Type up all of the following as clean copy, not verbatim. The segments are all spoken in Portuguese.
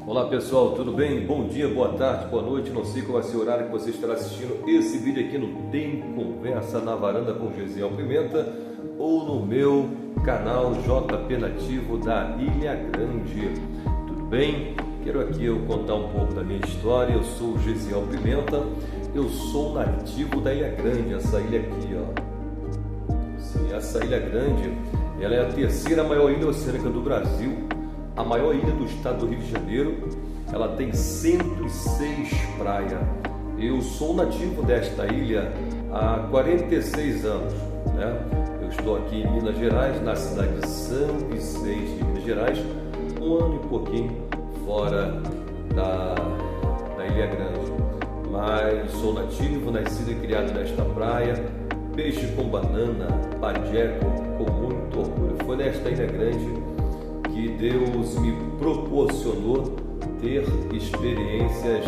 Olá pessoal, tudo bem? Bom dia, boa tarde, boa noite, não sei qual vai ser o horário que você estará assistindo esse vídeo aqui no Tem Conversa na Varanda com Gesiel Pimenta ou no meu canal JP Nativo da Ilha Grande. Tudo bem? Quero aqui eu contar um pouco da minha história. Eu sou o Gesiel Pimenta, eu sou nativo da Ilha Grande, essa ilha aqui, ó. Sim, essa Ilha Grande, ela é a terceira maior ilha oceânica do Brasil, a maior ilha do estado do Rio de Janeiro. Ela tem 106 praias. Eu sou nativo desta ilha há 46 anos, né? Eu estou aqui em Minas Gerais, na cidade de São Vicente de Minas Gerais, um ano e pouquinho fora da Ilha Grande. Mas sou nativo, nascido e criado nesta praia, peixe com banana, pajeco, com muito orgulho. Foi nesta Ilha Grande que Deus me proporcionou ter experiências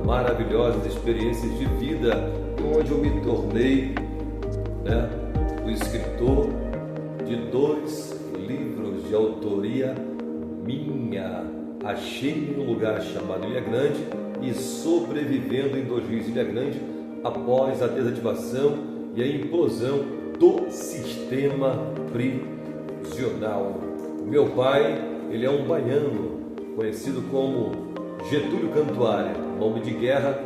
maravilhosas, experiências de vida, onde eu me tornei, né, o escritor de 2 livros de autoria minha. Achei-me num lugar chamado Ilha Grande e sobrevivendo em 2 rios Ilha Grande após a desativação e a implosão do sistema prisional. Meu pai, ele é um baiano, conhecido como Getúlio Cantuária, nome de guerra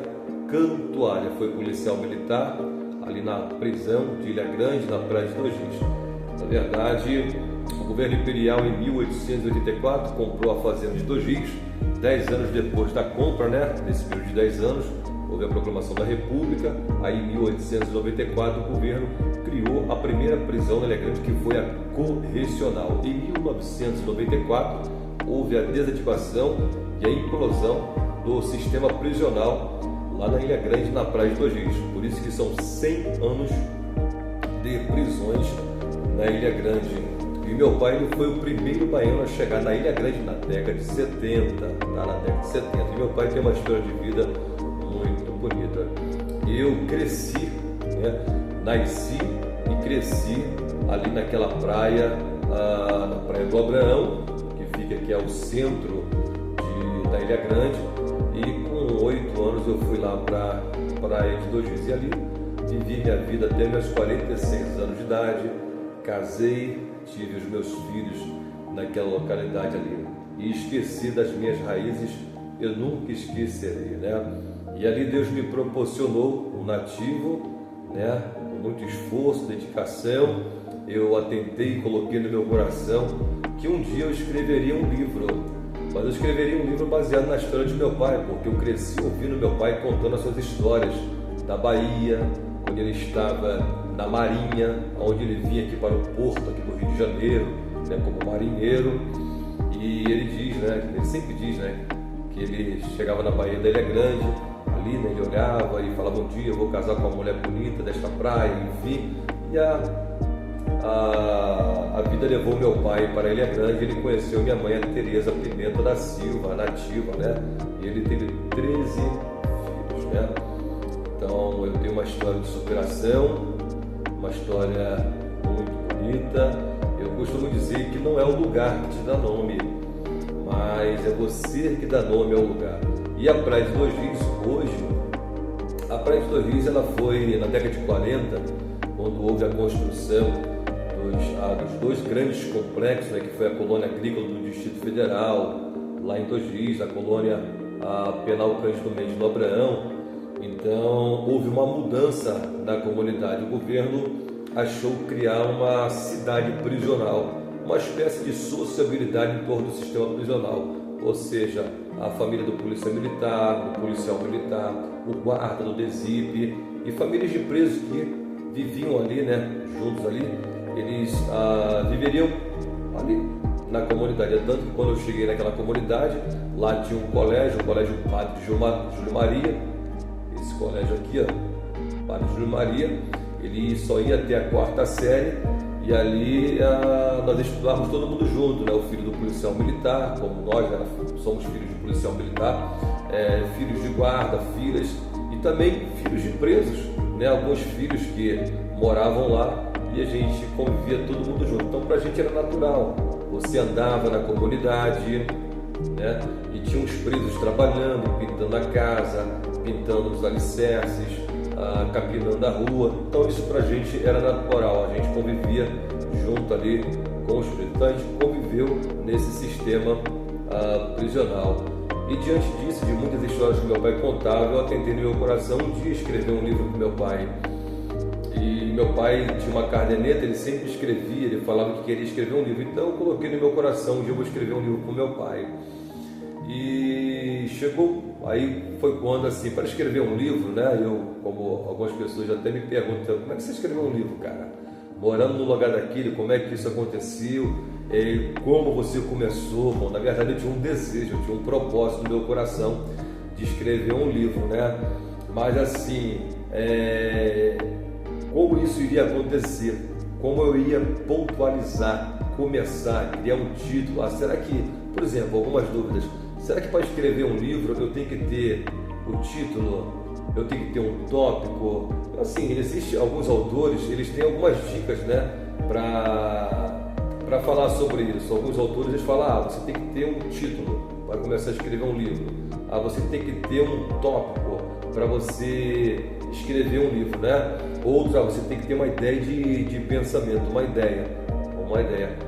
Cantuária. Foi policial militar ali na prisão de Ilha Grande, na praia de 2 Rios. Na verdade, o governo imperial em 1884 comprou a fazenda de 2 Rios. 10 anos depois da compra, né, nesse período de 10 anos, houve a proclamação da República. Aí em 1894 o governo criou a primeira prisão na Ilha Grande, que foi a correcional. Em 1994 houve a desativação e a implosão do sistema prisional lá na Ilha Grande, na praia de 2 Rios. Por isso que são 100 anos de prisões na Ilha Grande. E meu pai, ele foi o primeiro baiano a chegar na Ilha Grande na década de 70, tá? Na década de 70. E meu pai tem uma história de vida muito bonita. Eu cresci, né? Nasci e cresci ali naquela praia, na Praia do Abraão, que fica aqui ao centro da Ilha Grande. E com 8 anos eu fui lá para a Praia de 2 Rios e ali vivi minha vida até meus 46 anos de idade. Casei, tive os meus filhos naquela localidade ali e esqueci das minhas raízes. Eu nunca esquecerei, né? E ali Deus me proporcionou um nativo, né? Com muito esforço, dedicação. Eu atentei e coloquei no meu coração que um dia eu escreveria um livro, mas eu escreveria um livro baseado na história de meu pai, porque eu cresci ouvindo meu pai contando as suas histórias da Bahia, quando ele estava na Marinha, onde ele vinha aqui para o porto aqui do Rio de Janeiro, né, como marinheiro. E ele diz, né, ele sempre diz, né, que ele chegava na Baía da Ilha Grande, ali, né, ele olhava e falava: um dia eu vou casar com uma mulher bonita desta praia, enfim. E a vida levou meu pai para a Ilha Grande. Ele conheceu minha mãe, a Tereza Pimenta da Silva, nativa, né, e ele teve 13 filhos, né. Então eu tenho uma história de superação, uma história muito bonita. Eu costumo dizer que não é o lugar que te dá nome, mas é você que dá nome ao lugar. E a Praia de 2 Rios hoje, a Praia de 2 Rios, ela foi na década de 40, quando houve a construção dos 2 grandes complexos, né, que foi a colônia agrícola do Distrito Federal, lá em 2 Rios, a colônia penal Cândido Mendes do Abraão. Então houve uma mudança na comunidade. O governo achou criar uma cidade prisional, uma espécie de sociabilidade em torno do sistema prisional, ou seja, a família do policial militar, o guarda do DESIP e famílias de presos que viviam ali, né, juntos ali. Eles viveriam ali na comunidade. Tanto que quando eu cheguei naquela comunidade, lá tinha um colégio, o Colégio Padre Júlio Maria. Esse colégio aqui, ó, Padre Júlio Maria, ele só ia até a 4ª série, e ali nós estudávamos todo mundo junto, né? O filho do policial militar, como nós, né, somos filhos de policial militar, filhos de guarda, filhas, e também filhos de presos, né? Alguns filhos que moravam lá, e a gente convivia todo mundo junto. Então pra gente era natural, você andava na comunidade, né? E tinha uns presos trabalhando, pintando a casa, pintando os alicerces, capinando a rua. Então isso pra gente era natural, a gente convivia junto ali com os presos. Então a gente conviveu nesse sistema prisional. E diante disso, de muitas histórias que meu pai contava, eu atentei no meu coração um dia escrever um livro com meu pai. E meu pai tinha uma caderneta, ele sempre escrevia, ele falava que queria escrever um livro. Então eu coloquei no meu coração, um dia eu vou escrever um livro com meu pai. E chegou, aí foi quando assim, para escrever um livro, né? Eu, como algumas pessoas até me perguntam, como é que você escreveu um livro, cara? Morando no lugar daquele, como é que isso aconteceu? Como você começou? Bom, na verdade eu tinha um desejo, eu tinha um propósito no meu coração de escrever um livro, né? Mas assim, como isso iria acontecer? Como eu ia pontualizar, começar, criar um título? Será que, por exemplo, algumas dúvidas, será que para escrever um livro eu tenho que ter o título? Eu tenho que ter um tópico? Assim, existem alguns autores, eles têm algumas dicas, né, para falar sobre isso. Alguns autores eles falam, você tem que ter um título para começar a escrever um livro. Você tem que ter um tópico para você escrever um livro, né? Outros, você tem que ter uma ideia de pensamento, uma ideia.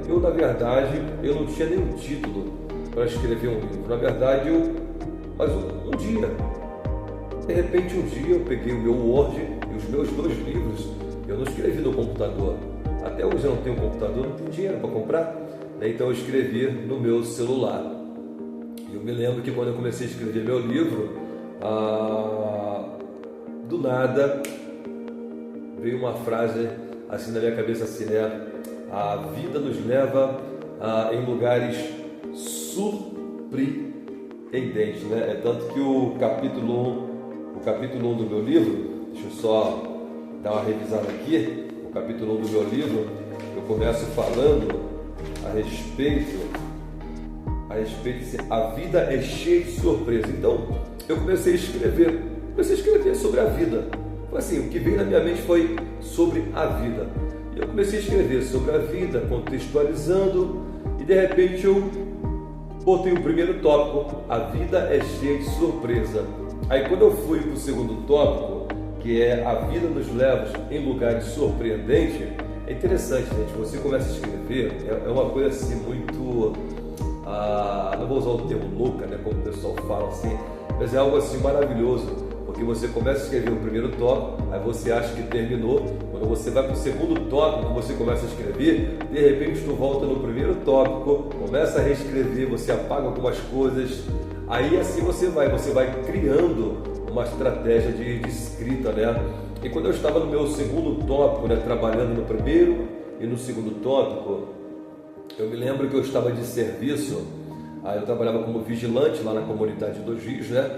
Eu, na verdade, eu não tinha nenhum título para escrever um livro. Na verdade, mas um dia, de repente um dia eu peguei o meu Word e os meus 2 livros, eu não escrevi no computador. Até hoje eu não tenho computador, não tenho dinheiro para comprar, né? Então eu escrevi no meu celular. Eu me lembro que quando eu comecei a escrever meu livro, do nada veio uma frase assim na minha cabeça, assim, né? A vida nos leva em lugares surpreendentes, né? É tanto que o capítulo 1 do meu livro, deixa eu só dar uma revisada aqui. O capítulo 1 do meu livro, eu começo falando a respeito de a vida é cheia de surpresa. Então, eu comecei a escrever sobre a vida. Foi assim, o que veio na minha mente foi sobre a vida. E eu comecei a escrever sobre a vida, contextualizando, e de repente eu botei o primeiro tópico, a vida é cheia de surpresa. Aí quando eu fui para o segundo tópico, que é a vida nos leva em lugares surpreendentes, é interessante, gente, você começa a escrever, é uma coisa assim muito, não vou usar o termo louca, né, como o pessoal fala assim, mas é algo assim maravilhoso, porque você começa a escrever o primeiro tópico, aí você acha que terminou, quando você vai para o segundo tópico, você começa a escrever, de repente tu volta no primeiro tópico, começa a reescrever, você apaga algumas coisas, aí assim você vai criando uma estratégia de escrita, né? E quando eu estava no meu segundo tópico, né, trabalhando no primeiro e no segundo tópico, eu me lembro que eu estava de serviço, aí eu trabalhava como vigilante lá na comunidade de Dois Rios, né?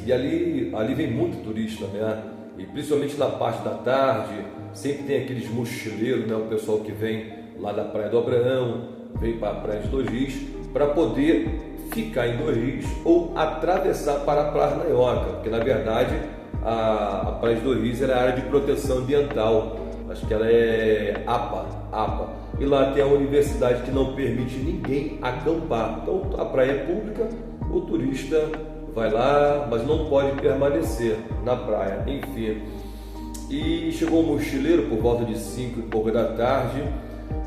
E ali vem muito turista, né? E principalmente na parte da tarde, sempre tem aqueles mochileiros, né? O pessoal que vem lá da Praia do Abraão, vem para a Praia de Dois Rios, para poder ficar em Dois Rios ou atravessar para a Parnaioca, porque na verdade a Praia de Dois Rios era a área de proteção ambiental, acho que ela é APA, e lá tem a universidade que não permite ninguém acampar, então a praia é pública, o turista vai lá, mas não pode permanecer na praia, enfim. E chegou um mochileiro por volta de 5 e pouco da tarde,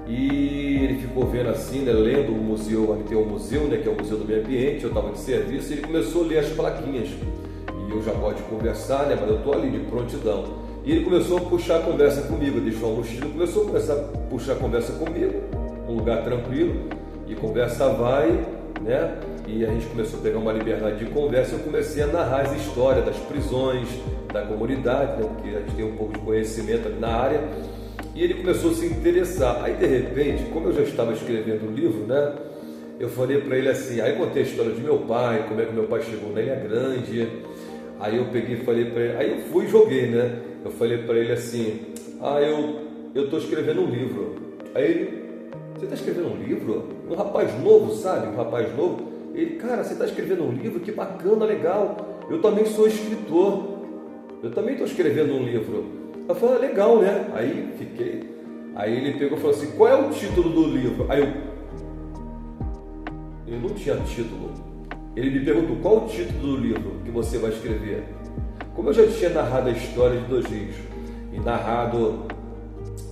e ele ficou vendo assim, né, lendo o museu, ali tem um museu, né, que é o Museu do Meio Ambiente, eu estava de serviço, e ele começou a ler as plaquinhas, e eu já gosto de conversar, né, mas eu estou ali de prontidão, e ele começou a puxar a conversa comigo, deixou a mochila, começou a puxar a conversa comigo, um lugar tranquilo, e conversa vai, né, e a gente começou a pegar uma liberdade de conversa, eu comecei a narrar as histórias das prisões, da comunidade, né, porque a gente tem um pouco de conhecimento ali na área, e ele começou a se interessar. Aí de repente, como eu já estava escrevendo o livro, né, eu falei para ele assim, aí contei a história de meu pai, como é que meu pai chegou na Ilha Grande, aí eu peguei e falei para ele, aí eu fui e joguei, né, eu falei para ele assim, eu estou escrevendo um livro. Aí ele, você está escrevendo um livro? Um rapaz novo, sabe, um rapaz novo. Ele, cara, você está escrevendo um livro? Que bacana, legal. Eu também sou escritor. Eu também estou escrevendo um livro. Eu falei, legal, né? Aí fiquei. Aí ele pegou e falou assim, qual é o título do livro? Aí eu, ele não tinha título. Ele me perguntou: qual o título do livro que você vai escrever? Como eu já tinha narrado a história de Dois Rios e narrado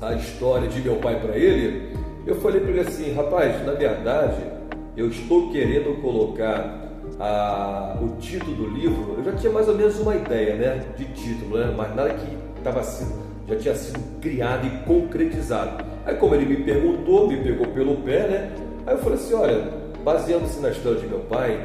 a história de meu pai para ele, eu falei para ele assim: rapaz, na verdade, eu estou querendo colocar o título do livro. Eu já tinha mais ou menos uma ideia, né, de título, né, mas nada que já tinha sido criado e concretizado. Aí, como ele me perguntou, me pegou pelo pé, né, aí eu falei assim: olha, baseando-se na história de meu pai,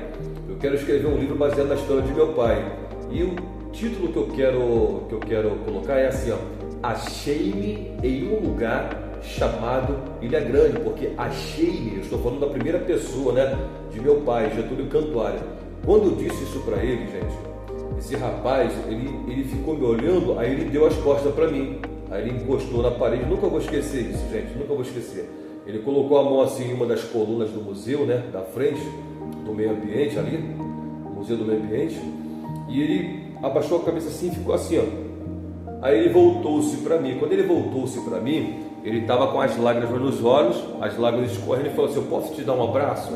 eu quero escrever um livro baseado na história de meu pai. E o título que eu quero colocar é assim, ó: achei-me em um lugar chamado Ilha Grande. Porque achei-me, eu estou falando da primeira pessoa, né, de meu pai, Getúlio Cantuária. Quando eu disse isso para ele, gente, esse rapaz, ele ficou me olhando, aí ele deu as costas para mim, aí ele encostou na parede. Nunca vou esquecer isso, gente, nunca vou esquecer. Ele colocou a mão assim em uma das colunas do museu, né, da frente do meio ambiente ali, Museu do Meio Ambiente, e ele abaixou a cabeça assim e ficou assim, ó. Aí ele voltou-se para mim. Quando ele voltou-se para mim, ele estava com as lágrimas nos olhos, as lágrimas escorrendo, e falou assim: eu posso te dar um abraço?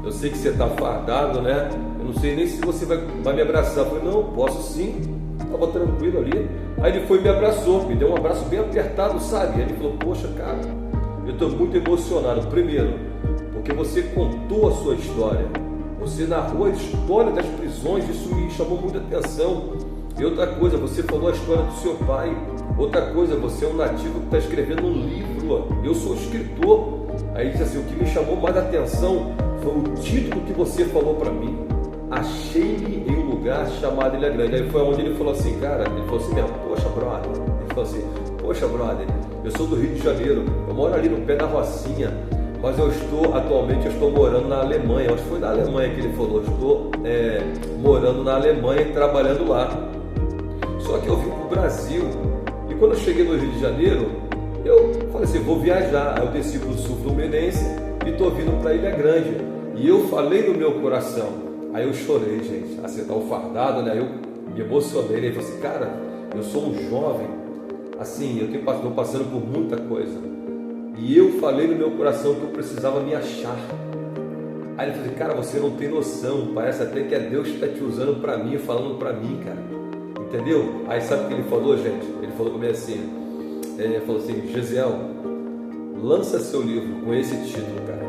Eu sei que você está fardado, né? Eu não sei nem se você vai me abraçar. Eu falei: não, posso sim. Estava tranquilo ali. Aí ele foi e me abraçou, me deu um abraço bem apertado, sabe? Aí ele falou: poxa, cara, eu estou muito emocionado. Primeiro, porque você contou a sua história. Você narrou a história das prisões, isso me chamou muita atenção. E outra coisa, você falou a história do seu pai. Outra coisa, você é um nativo que está escrevendo um livro. Eu sou escritor. Aí disse assim: o que me chamou mais atenção foi o título que você falou para mim. Achei-me em um lugar chamado Ilha Grande. Aí foi onde ele falou assim: cara, ele falou assim mesmo: poxa, brother. Ele falou assim: poxa, brother, eu sou do Rio de Janeiro, eu moro ali no pé da Rocinha, mas atualmente eu estou morando na Alemanha. Acho que foi na Alemanha que ele falou: estou morando na Alemanha e trabalhando lá. Só que eu vim para o Brasil, e quando eu cheguei no Rio de Janeiro, eu falei assim: vou viajar. Aí eu desci para o sul fluminense e estou vindo para Ilha Grande. E eu falei no meu coração. Aí eu chorei, gente, assim, eu estava fardado, né? Eu me emocionei, né? Eu falei assim: cara, eu sou um jovem, assim, eu estou passando por muita coisa. E eu falei no meu coração que eu precisava me achar. Aí ele falou: cara, você não tem noção, parece até que é Deus que está te usando para mim, falando para mim, cara. Entendeu? Aí sabe o que ele falou, gente? Ele falou comigo assim, falou assim: Gesiel, lança seu livro com esse título, cara.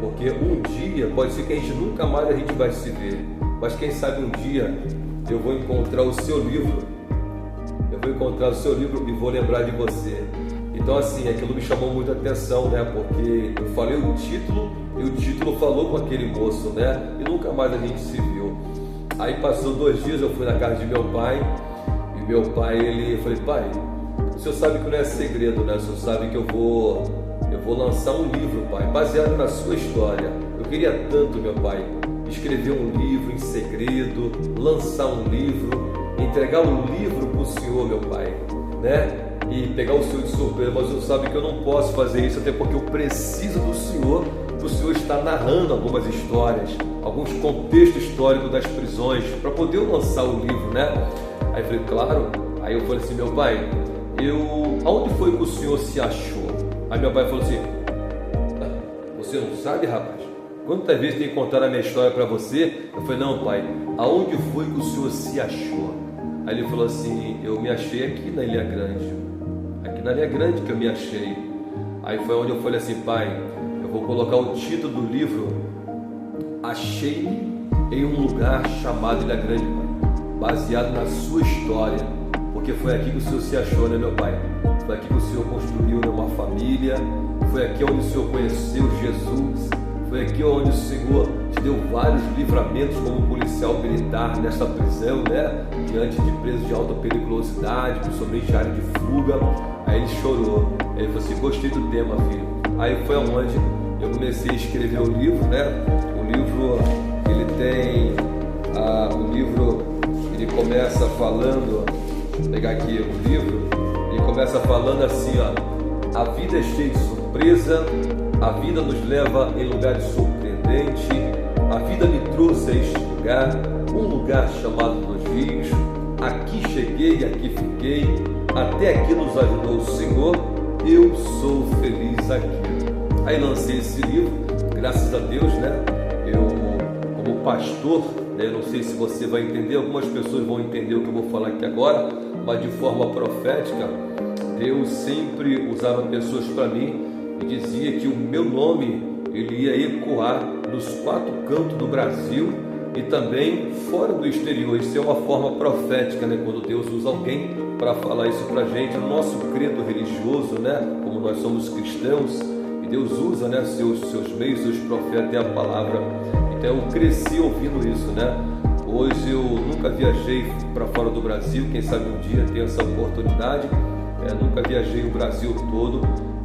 Porque um dia, pode ser que a gente nunca mais a gente vai se ver, mas quem sabe um dia eu vou encontrar o seu livro. Eu vou encontrar o seu livro e vou lembrar de você. Então assim, aquilo me chamou muita atenção, né? Porque eu falei o título e o título falou com aquele moço, né? E nunca mais a gente se viu. Aí passou 2 dias, eu fui na casa de meu pai, e meu pai, eu falei: pai, o senhor sabe que não é segredo, né? O senhor sabe que eu vou lançar um livro, pai, baseado na sua história. Eu queria tanto, meu pai, escrever um livro em segredo, lançar um livro, entregar um livro para o senhor, meu pai, né? E pegar o senhor de surpresa, mas o senhor sabe que eu não posso fazer isso, até porque eu preciso do senhor, o senhor está narrando algumas histórias, alguns contextos históricos das prisões, para poder lançar o livro, né? Aí eu falei: claro. Aí eu falei assim: meu pai, aonde foi que o senhor se achou? Aí meu pai falou assim: você não sabe, rapaz? Quantas vezes tem que contar a minha história para você? Eu falei: não, pai, aonde foi que o senhor se achou? Aí ele falou assim: eu me achei aqui na Ilha Grande. Aqui na Ilha Grande que eu me achei. Aí foi onde eu falei assim: pai, eu vou colocar o título do livro: achei-me em um lugar chamado Ilha Grande, pai, baseado na sua história, porque foi aqui que o senhor se achou, né, meu pai? Foi aqui que o senhor construiu, né, uma família, foi aqui onde o senhor conheceu Jesus, foi aqui onde o Senhor te deu vários livramentos como policial militar nessa prisão, né, diante de presos de alta periculosidade, principalmente área de fuga. Aí ele chorou, ele falou assim: gostei do tema, filho. Aí foi onde eu comecei a escrever o livro, né? O livro, ele tem, o livro, ele começa falando, vou pegar aqui o livro, ele começa falando assim, ó: a vida é cheia de surpresa, a vida nos leva em lugares surpreendentes, a vida me trouxe a este lugar, um lugar chamado Dois Rios, aqui cheguei, aqui fiquei, até aqui nos ajudou o Senhor, eu sou feliz aqui. Aí lancei esse livro, graças a Deus, né? eu, como pastor, né, não sei se você vai entender, algumas pessoas vão entender o que eu vou falar aqui agora, mas de forma profética, Deus sempre usava pessoas para mim e dizia que o meu nome ele ia ecoar nos 4 cantos do Brasil e também fora do exterior. Isso é uma forma profética, né? Quando Deus usa alguém para falar isso para a gente, o nosso credo religioso, né? Como nós somos cristãos, e Deus usa, né? seus meios, seus profetas e a palavra. Então eu cresci ouvindo isso, né? Hoje eu nunca viajei para fora do Brasil, quem sabe um dia ter essa oportunidade. Nunca viajei o Brasil todo,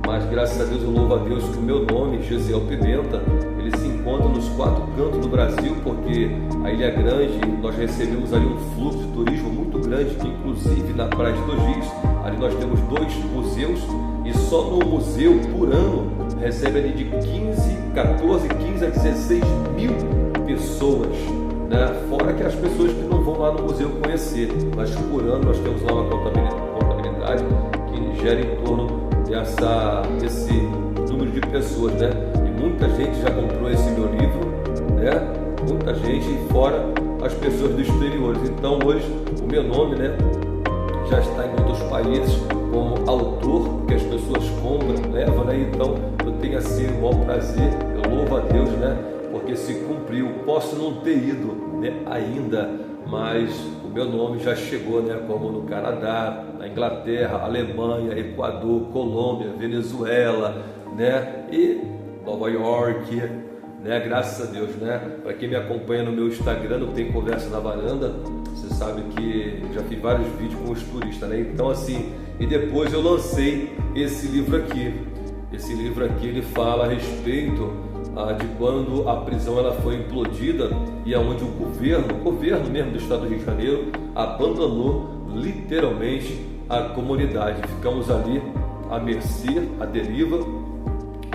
mas graças a Deus eu louvo a Deus que o meu nome, Gesiel Pimenta, ele se encontra nos 4 cantos do Brasil, porque a Ilha Grande, nós recebemos ali um fluxo de turismo muito grande, inclusive na Praia de Dogis, ali nós temos 2 museus, e só no museu, por ano, recebe ali de 15 a 16 mil pessoas, né? Fora que as pessoas que não vão lá no museu conhecer, mas por ano nós temos lá uma contabilidade que gera em torno desse número de pessoas, né? E muita gente já comprou esse meu livro, né? Muita gente, fora as pessoas do exterior. Então hoje o meu nome, né, já está em outros países como autor, que as pessoas compram, levam, né? Então eu tenho assim o maior prazer, eu louvo a Deus, né? Porque se cumpriu. Posso não ter ido, né, ainda, mas o meu nome já chegou, né, como no Canadá, na Inglaterra, Alemanha, Equador, Colômbia, Venezuela, né, e Nova York, né, graças a Deus, né. Para quem me acompanha no meu Instagram, no Tem Conversa na Varanda, você sabe que já fiz vários vídeos com os turistas, né. Então assim, e depois eu lancei esse livro aqui. Esse livro aqui ele fala a respeito de quando a prisão ela foi implodida e aonde o governo mesmo do estado do Rio de Janeiro abandonou literalmente a comunidade. Ficamos ali à mercê, à deriva.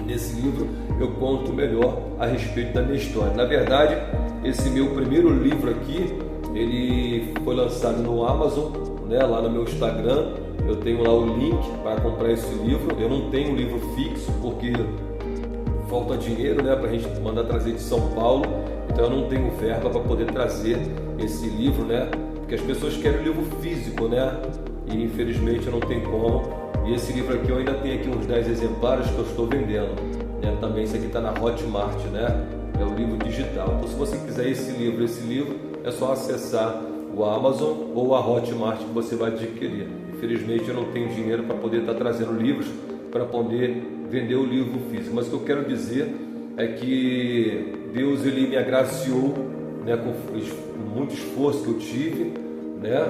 Nesse livro eu conto melhor a respeito da minha história. Na verdade, esse meu primeiro livro aqui, ele foi lançado no Amazon, né, lá no meu Instagram. Eu tenho lá o link para comprar esse livro. Eu não tenho um livro fixo porque falta dinheiro, né, para a gente mandar trazer de São Paulo, então eu não tenho verba para poder trazer esse livro, né, porque as pessoas querem o livro físico, né, e infelizmente eu não tenho como. E esse livro aqui eu ainda tenho aqui uns 10 exemplares que eu estou vendendo, né, também esse aqui está na Hotmart, né, é o livro digital. Então se você quiser esse livro é só acessar o Amazon ou a Hotmart que você vai adquirir. Infelizmente eu não tenho dinheiro para poder estar trazendo livros para poder vender o livro físico, mas o que eu quero dizer é que Deus ele me agraciou, né, com muito esforço que eu tive, né,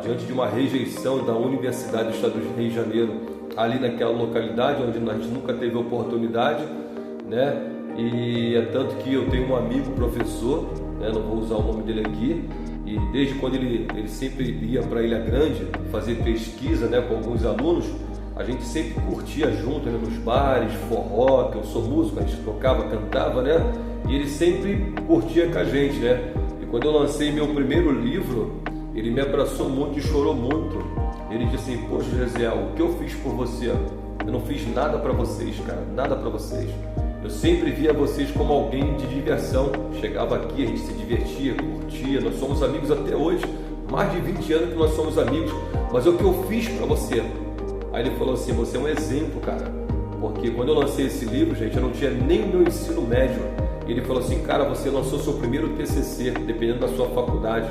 diante de uma rejeição da Universidade do Estado do Rio de Janeiro, ali naquela localidade onde a gente nunca teve oportunidade, né, e é tanto que eu tenho um amigo professor, né, não vou usar o nome dele aqui, e desde quando ele sempre ia para Ilha Grande fazer pesquisa, né, com alguns alunos, a gente sempre curtia junto, né, nos bares, forró, que eu sou músico, a gente tocava, cantava, né? E ele sempre curtia com a gente, né? E quando eu lancei meu primeiro livro, ele me abraçou muito e chorou muito. Ele disse assim: poxa, Gesiel, o que eu fiz por você? Eu não fiz nada para vocês, cara, nada para vocês. Eu sempre via vocês como alguém de diversão. Chegava aqui, a gente se divertia, curtia, nós somos amigos até hoje. Mais de 20 anos que nós somos amigos. Mas o que eu fiz para você? Aí ele falou assim: você é um exemplo, cara, porque quando eu lancei esse livro, gente, eu não tinha nem meu ensino médio. Ele falou assim: cara, você lançou seu primeiro TCC, dependendo da sua faculdade,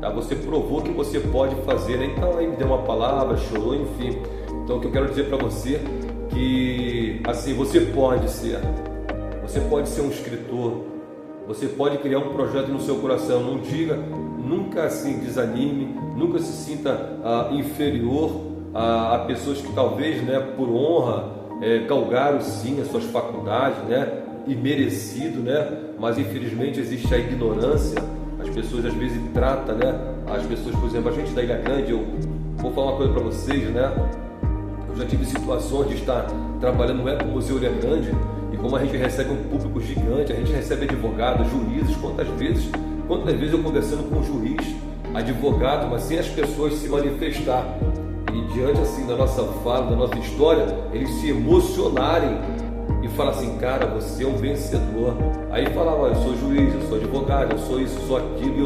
tá? Você provou que você pode fazer, né? Então aí me deu uma palavra, chorou, enfim. Então o que eu quero dizer para você que assim, você pode ser um escritor, você pode criar um projeto no seu coração. Não diga, nunca assim desanime, nunca se sinta inferior a pessoas que talvez, né, por honra, galgaram sim as suas faculdades, né, e merecido, né, mas infelizmente existe a ignorância. As pessoas às vezes tratam, né, as pessoas, por exemplo, a gente da Ilha Grande, eu vou falar uma coisa para vocês, né, eu já tive situações de estar trabalhando com o Museu Ilha Grande, e como a gente recebe um público gigante, a gente recebe advogados, juízes, quantas vezes eu conversando com um juiz, advogado, mas sem as pessoas se manifestar. E diante assim da nossa fala, da nossa história, eles se emocionarem e fala assim, cara, você é um vencedor. Aí falava, eu sou juiz, eu sou advogado, eu sou isso, eu sou aquilo, e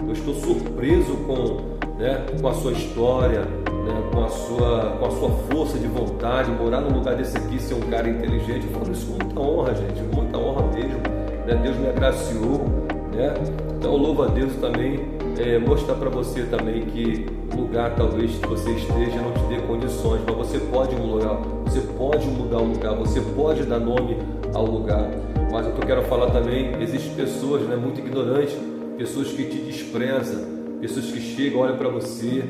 eu estou surpreso com a sua história, com a sua força de vontade, morar num lugar desse aqui, ser um cara inteligente. Eu falo isso com muita honra, gente, muita honra mesmo, Deus me agraciou, Então eu louvo a Deus também, mostrar para você também que o lugar talvez que você esteja não te dê condições, mas você pode mudar o lugar, você pode dar nome ao lugar. Mas o que eu quero falar também, existem pessoas muito ignorantes, pessoas que te desprezam, pessoas que chegam, olham para você,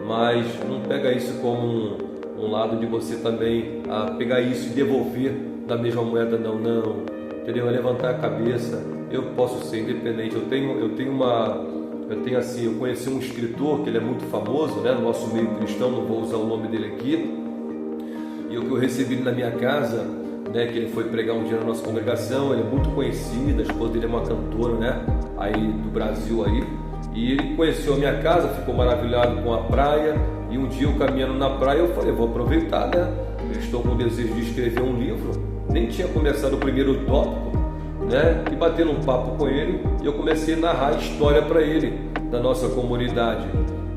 mas não pega isso como um lado de você também pegar isso e devolver da mesma moeda, não, entendeu? É levantar a cabeça. Eu posso ser independente. Eu conheci um escritor que ele é muito famoso, no nosso meio cristão, não vou usar o nome dele aqui, e o que eu recebi ele na minha casa, que ele foi pregar um dia na nossa congregação. Ele é muito conhecido, a esposa dele é uma cantora, aí do Brasil aí, e ele conheceu a minha casa, ficou maravilhado com a praia, e um dia eu caminhando na praia, eu falei, vou aproveitar, eu estou com o desejo de escrever um livro, nem tinha começado o primeiro tópico, e batendo um papo com ele, e eu comecei a narrar a história para ele, da nossa comunidade,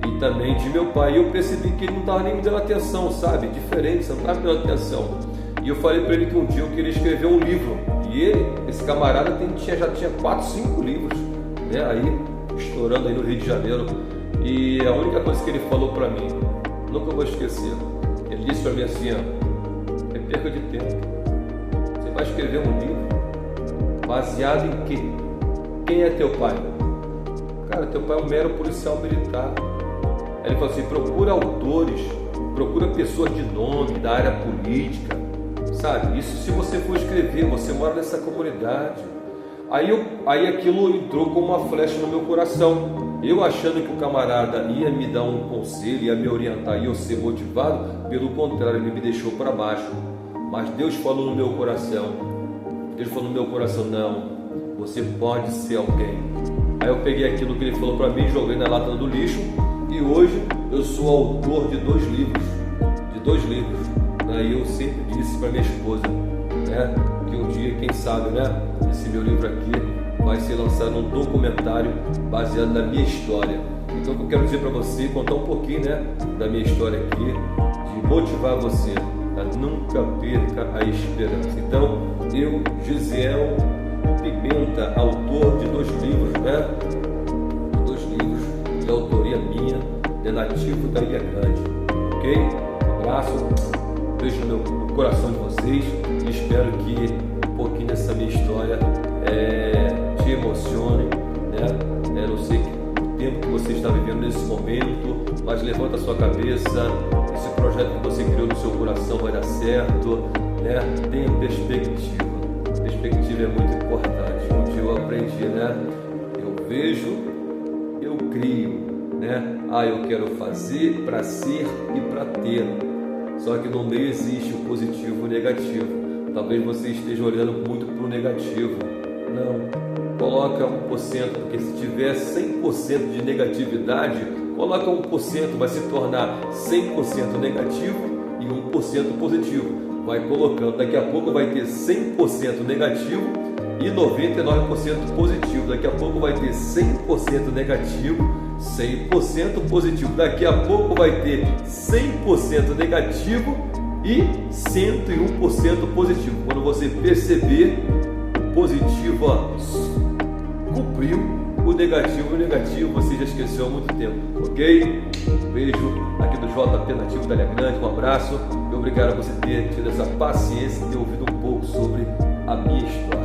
e também de meu pai, e eu percebi que ele não estava nem me dando atenção, sabe, diferente, você não estava me dando atenção, e eu falei para ele que um dia eu queria escrever um livro, e ele, esse camarada, já tinha 4, 5 livros, aí, estourando aí no Rio de Janeiro, e a única coisa que ele falou para mim, nunca vou esquecer, ele disse para mim assim, é perca de tempo, você vai escrever um livro, baseado em quê? Quem é teu pai? Cara, teu pai é um mero policial militar. Aí ele falou assim, procura autores, procura pessoas de nome, da área política, sabe? Isso se você for escrever, você mora nessa comunidade. Aí aquilo entrou como uma flecha no meu coração. Eu achando que o camarada ia me dar um conselho, ia me orientar, ia eu ser motivado, pelo contrário, ele me deixou para baixo. Mas Deus falou no meu coração, não, você pode ser alguém. Aí eu peguei aquilo que ele falou para mim, joguei na lata do lixo, e hoje eu sou autor de 2 livros, E eu sempre disse para minha esposa, que um dia, quem sabe, esse meu livro aqui vai ser lançado um documentário baseado na minha história. Então o que eu quero dizer para você, contar um pouquinho, da minha história aqui, de motivar você a nunca perca a esperança. Então, eu, Gisiel Pimenta, autor de 2 livros, de autoria minha, de nativo da Ilha Grande, ok? Um abraço, beijo no coração de vocês, e espero que um pouquinho dessa minha história te emocione, Eu não sei o tempo que você está vivendo nesse momento, mas levanta a sua cabeça, esse projeto que você criou no seu coração vai dar certo, Tenha perspectiva. Perspectiva é muito importante. Um dia eu aprendi, Eu vejo, eu crio, eu quero fazer para ser e para ter. Só que no meio existe o positivo e o negativo. Talvez você esteja olhando muito para o negativo. Não, coloca 1%, porque se tiver 100% de negatividade, coloca 1%, vai se tornar 100% negativo e 1% positivo. Vai colocando, daqui a pouco vai ter 100% negativo e 99% positivo. Daqui a pouco vai ter 100% negativo, 100% positivo. Daqui a pouco vai ter 100% negativo e 101% positivo. Quando você perceber, o positivo cobriu o negativo você já esqueceu há muito tempo, ok? Um beijo aqui do JP Nativo da Ilha Grande, um abraço e obrigado por você ter tido essa paciência e ter ouvido um pouco sobre a minha história.